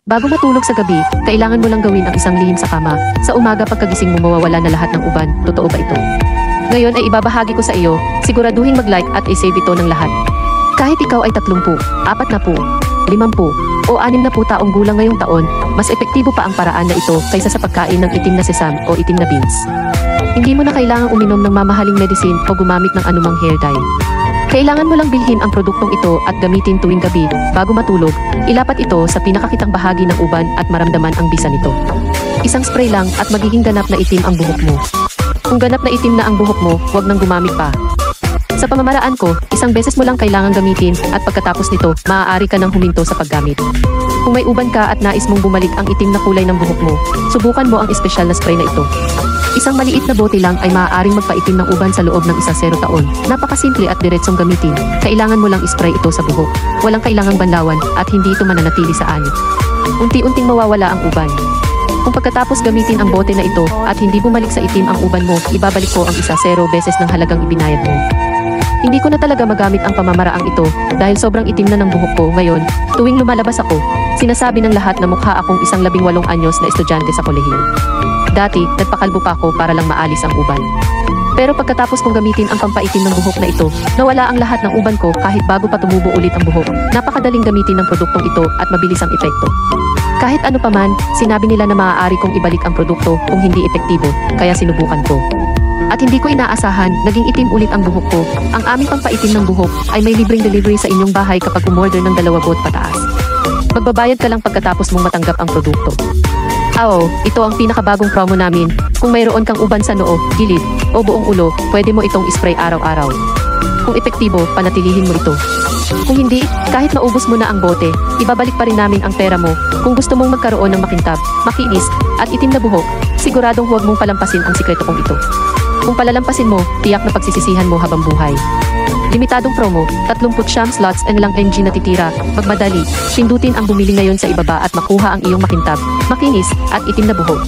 Bago matulog sa gabi, kailangan mo lang gawin ang isang lihim sa kama. Sa umaga pagkagising mo mawawala na lahat ng uban. Totoo ba ito? Ngayon ay ibabahagi ko sa iyo, siguraduhin mag-like at i-save ito ng lahat. Kahit ikaw ay 30, 40, 50, o 60 taong gulang ngayong taon, mas epektibo pa ang paraan na ito kaysa sa pagkain ng itim na sesam o itim na beans. Hindi mo na kailangang uminom ng mamahaling medicine o gumamit ng anumang hair dye. Kailangan mo lang bilhin ang produktong ito at gamitin tuwing gabi. Bago matulog, ilapat ito sa pinakakitang bahagi ng uban at maramdaman ang bisa nito. Isang spray lang at magiging ganap na itim ang buhok mo. Kung ganap na itim na ang buhok mo, huwag nang gumamit pa. Sa pamamaraan ko, isang beses mo lang kailangang gamitin at pagkatapos nito, maaari ka nang huminto sa paggamit. Kung may uban ka at nais mong bumalik ang itim na kulay ng buhok mo, subukan mo ang espesyal na spray na ito. Isang maliit na bote lang ay maaaring magpaitim ng uban sa loob ng 0 taon. Napakasimple at diretsong gamitin. Kailangan mo lang ispray ito sa buhok. Walang kailangang banlawan at hindi ito mananatili sa anit. Unti-unting mawawala ang uban. Kung pagkatapos gamitin ang bote na ito at hindi bumalik sa itim ang uban mo, ibabalik ko ang 0 beses ng halagang ibinayad mo. Hindi ko na talaga magamit ang pamamaraang ito dahil sobrang itim na ng buhok ko ngayon. Tuwing lumalabas ako, sinasabi ng lahat na mukha akong isang 18 anyos na estudyante sa kolehiyo. Dati, nagpakalbo pa ako para lang maalis ang uban. Pero pagkatapos kong gamitin ang pampaitim ng buhok na ito, nawala ang lahat ng uban ko kahit bago pa tumubo ulit ang buhok. Napakadaling gamitin ng produktong ito at mabilis ang epekto. Kahit ano paman, sinabi nila na maaari kong ibalik ang produkto kung hindi epektibo, kaya sinubukan ko. At hindi ko inaasahan, naging itim ulit ang buhok ko. Ang aming pampaitim ng buhok ay may libreng delivery sa inyong bahay kapag umorder ng 2 bot pataas. Magbabayad ka lang pagkatapos mong matanggap ang produkto. Ito ang pinakabagong promo namin. Kung mayroon kang uban sa noo, gilid, o buong ulo, pwede mo itong ispray araw-araw. Kung epektibo, panatilihin mo ito. Kung hindi, kahit maubos mo na ang bote, ibabalik pa rin namin ang pera mo. Kung gusto mong magkaroon ng makintab, makinis, at itim na buhok, siguradong huwag mong palampasin ang sikreto kong ito. Kung palalampasin mo, tiyak na pagsisisihan mo habang buhay. Limitadong promo, 39 slots and lang NG natitira. Magmadali, pindutin ang bumili ngayon sa ibaba at makuha ang iyong makintab, makinis, at itim na buhok.